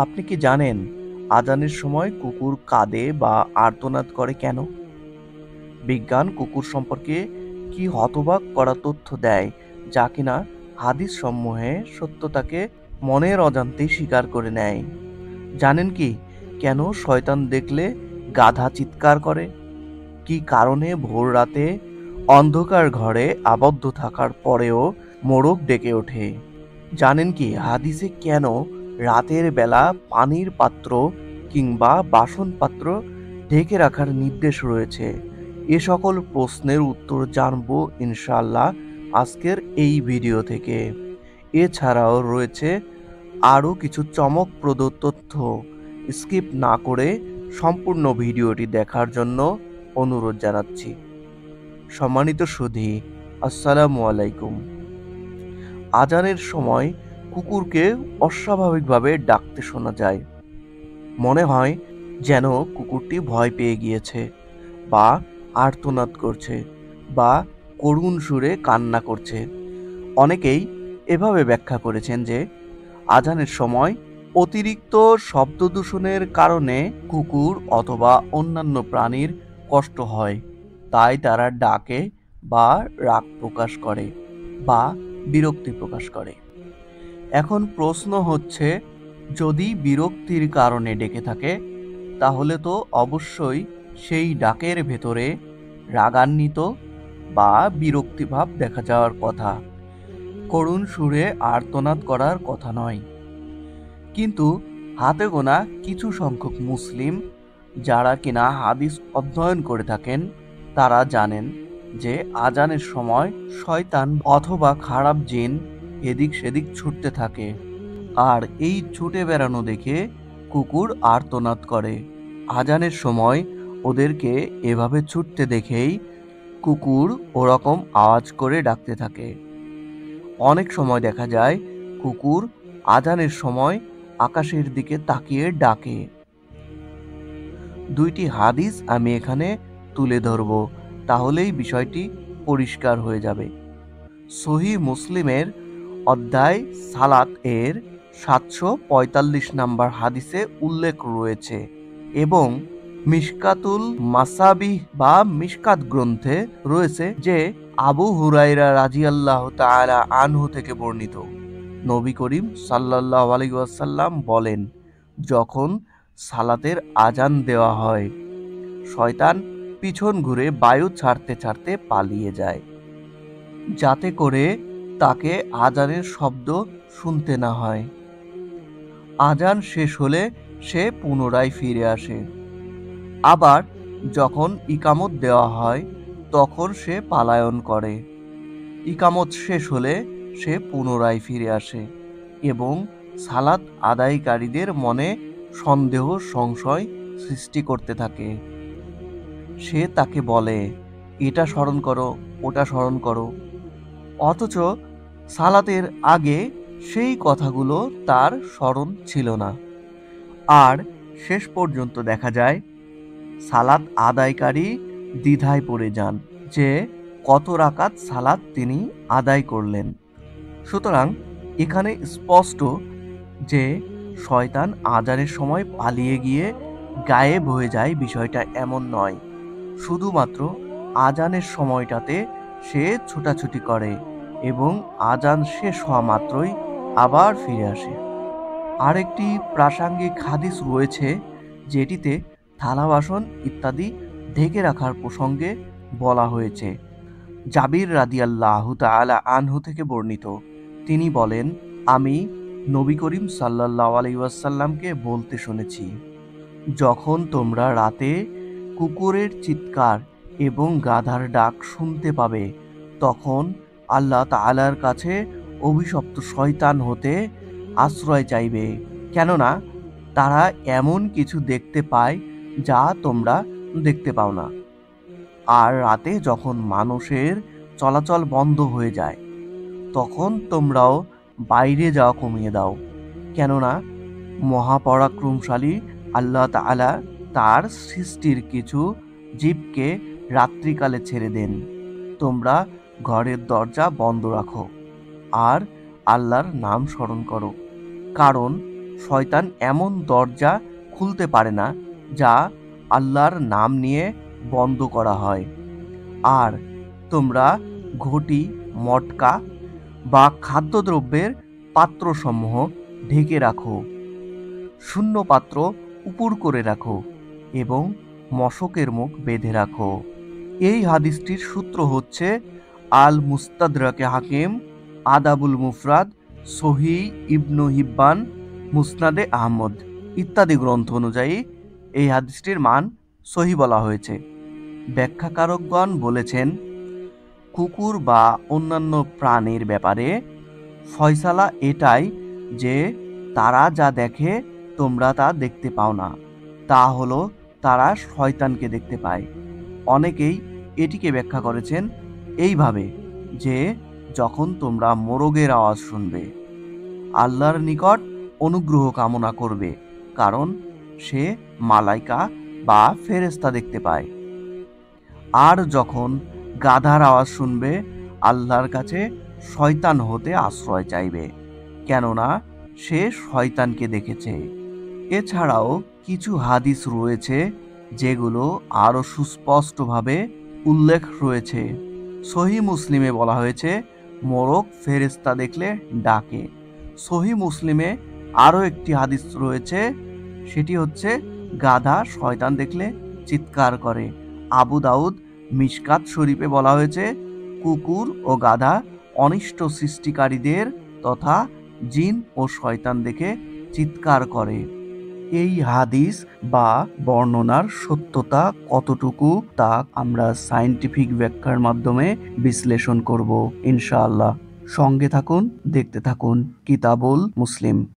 আপনি কি জানেন আজানের সময় কুকুর কাঁদে বা আর্তনাদ করে কেন? বিজ্ঞান কুকুর সম্পর্কে কি হতবাক করা তথ্য দেয় যা কিনা হাদিস সমূহে সত্যতাকে মনের অজান্তেই স্বীকার করে নেয়। জানেন কি কেন শয়তান দেখলে গাধা চিৎকার করে? কি কারণে ভোর রাতে অন্ধকার ঘরে আবদ্ধ থাকার পরেও মোরগ ডেকে ওঠে? জানেন কি হাদিসে কেন রাতের বেলা পানির পাত্র কিংবা বাসন পাত্র ঢেকে রাখার নির্দেশ রয়েছে? এ সকল প্রশ্নের উত্তর জানবো ইনশাআল্লাহ আজকের এই ভিডিও থেকে। এছাড়াও রয়েছে আরও কিছু চমকপ্রদ তথ্য। স্কিপ না করে সম্পূর্ণ ভিডিওটি দেখার জন্য অনুরোধ জানাচ্ছি। সম্মানিত সুধী, আসসালামু আলাইকুম। আজানের সময় কুকুরকে অস্বাভাবিকভাবে ডাকতে শোনা যায়। মনে হয় যেন কুকুরটি ভয় পেয়ে গিয়েছে বা আর্তনাদ করছে বা করুণ সুরে কান্না করছে। অনেকেই এভাবে ব্যাখ্যা করেছেন যে আজানের সময় অতিরিক্ত শব্দ দূষণের কারণে কুকুর অথবা অন্যান্য প্রাণীর কষ্ট হয়, তাই তারা ডাকে বা রাগ প্রকাশ করে বা বিরক্তি প্রকাশ করে। এখন প্রশ্ন হচ্ছে, যদি বিরক্তির কারণে ডেকে থাকে তাহলে তো অবশ্যই সেই ডাকের ভেতরে রাগান্বিত বা বিরক্তিভাব দেখা যাওয়ার কথা, করুণ সুরে আর্তনাদ করার কথা নয়। কিন্তু হাতে গোনা কিছু সংখ্যক মুসলিম যারা কিনা হাদিস অধ্যয়ন করে থাকেন তারা জানেন যে আজানের সময় শয়তান অথবা খারাপ জিন এদিক সেদিক ছুটতে থাকে, আর এই ছুটে বেড়ানো দেখে কুকুর আর্তনাদ করে। আজানের সময় ওদেরকে এভাবে ছুটতে দেখেই কুকুর ওরকম আওয়াজ করে ডাকতে থাকে। অনেক সময় দেখা যায় কুকুর আজানের সময় আকাশের দিকে তাকিয়ে ডাকে। দুইটি হাদিস আমি এখানে তুলে ধরব, তাহলেই বিষয়টি পরিষ্কার হয়ে যাবে। সহিহ মুসলিমের অধ্যায় সালাত এর 745 নম্বর হাদিসে উল্লেখ রয়েছে এবং মিশকাতুল মাসাবিহ বা মিশকাত গ্রন্থে রয়েছে যে আবু হুরায়রা রাদিয়াল্লাহু তাআলা আনহু থেকে বর্ণিত, নবী করিম সাল্লাল্লাহু আলাইহি ওয়াসাল্লাম বলেন, যখন সালাতের আজান দেওয়া হয় শয়তান পিছন ঘুরে বায়ু ছাড়তে ছাড়তে পালিয়ে যায়, যাতে করে তাকে আজানের শব্দ শুনতে না হয়। আজান শেষ হলে সে পুনরায় ফিরে আসে। আবার যখন ইকামত দেওয়া হয় তখন সে পালায়ন করে। ইকামত শেষ হলে সে পুনরায় ফিরে আসে এবং সালাত আদায়কারীদের মনে সন্দেহ সংশয় সৃষ্টি করতে থাকে। সে তাকে বলে, এটা স্মরণ করো, ওটা স্মরণ করো, অথচ সালাতের আগে সেই কথাগুলো তার স্মরণ ছিল না। আর শেষ পর্যন্ত দেখা যায় সালাত আদায়কারী দ্বিধায় পড়ে যান যে কত রাকাত সালাত তিনি আদায় করলেন। সুতরাং এখানে স্পষ্ট যে শয়তান আজানের সময় পালিয়ে গিয়ে গায়েব হয়ে যায় বিষয়টা এমন নয়, শুধুমাত্র আজানের সময়টাতে সে ছুটাছুটি করে এবং আজান শেষ হওয়া মাত্রই আবার ফিরে আসে। আরেকটি প্রাসঙ্গিক হাদিস রয়েছে যেটিতে থালা বাসন ইত্যাদি ঢেকে রাখার প্রসঙ্গে বলা হয়েছে। জাবির রাদিয়াল্লাহু তাআলা আনহু থেকে বর্ণিত, তিনি বলেন, আমি নবী করিম সাল্লাল্লাহু আলাইহি ওয়াসাল্লামকে বলতে শুনেছি, যখন তোমরা রাতে কুকুরের চিৎকার এবং গাধার ডাক শুনতে পাবে তখন আল্লাহ তাআলার কাছে অভিশপ্ত শয়তান হতে আশ্রয় চাইবে, কেননা তারা এমন কিছু দেখতে পায় যা তোমরা দেখতে পাও না। আর রাতে যখন মানুষের চলাচল বন্ধ হয়ে যায় তখন তোমরাও বাইরে যাওয়া কমিয়ে দাও, কেননা মহাপরাক্রমশালী আল্লাহ তাআলা তার সৃষ্টির কিছু জীবকে রাত্রিকালে ছেড়ে দেন। তোমরা ঘরের দরজা বন্ধ রাখো আর আল্লাহর নাম স্মরণ করো, কারণ শয়তান এমন দরজা খুলতে পারে না যা আল্লাহর নাম নিয়ে বন্ধ করা হয়। আর তোমরা ঘটি, মটকা বা খাদ্যদ্রব্যের পাত্রসমূহ ঢেকে রাখো, শূন্য পাত্র উপুড় করে রাখো এবং মশকের মুখ বেঁধে রাখো। এই হাদিসটির সূত্র হচ্ছে আল মুস্তাদরাকে হাকিম, আদাবুল মুফরাদ, সহি ইবনু হিব্বান, মুসনাদে আহমদ ইত্যাদি গ্রন্থ অনুযায়ী এই হাদিসটির মান সহি বলা হয়েছে। ব্যাখ্যাকারকগণ বলেছেন, কুকুর বা অন্যান্য প্রাণীর ব্যাপারে ফয়সালা এটাই যে তারা যা দেখে তোমরা তা দেখতে পাও না, তা হলো তারা শয়তানকে দেখতে পায়। অনেকেই এটিকে ব্যাখ্যা করেছেন এইভাবে যে যখন তোমরা মোরগের আওয়াজ শুনবে, আল্লাহর নিকট অনুগ্রহ কামনা করবে, কারণ সে মালাইকা বা ফেরেশতা দেখতে পায়। আর যখন গাধার আওয়াজ শুনবে, আল্লাহর কাছে শয়তান হতে আশ্রয় চাইবে, কেননা সে শয়তানকে দেখেছে। এছাড়াও কিছু হাদিস রয়েছে যেগুলো আরো সুস্পষ্টভাবে উল্লেখ রয়েছে। সহি মুসলিমে বলা হয়েছে মোরগ ফেরেশতা দেখলে ডাকে। সহি মুসলিমে আরো একটি হাদিস রয়েছে, সেটি হচ্ছে গাধা শয়তান দেখলে চিৎকার করে। আবু দাউদ মিশকাত শরীফে বলা হয়েছে কুকুর ও গাধা অনিষ্ট সৃষ্টিকারীদের তথা জিন ও শয়তান দেখে চিৎকার করে। এই হাদিস বা বর্ণনার সত্যতা কতটুকু তা আমরা সায়েন্টিফিক ব্যাখ্যার মাধ্যমে বিশ্লেষণ করব ইনশাআল্লাহ। সঙ্গে থাকুন, দেখতে থাকুন কিতাবুল মুসলিম।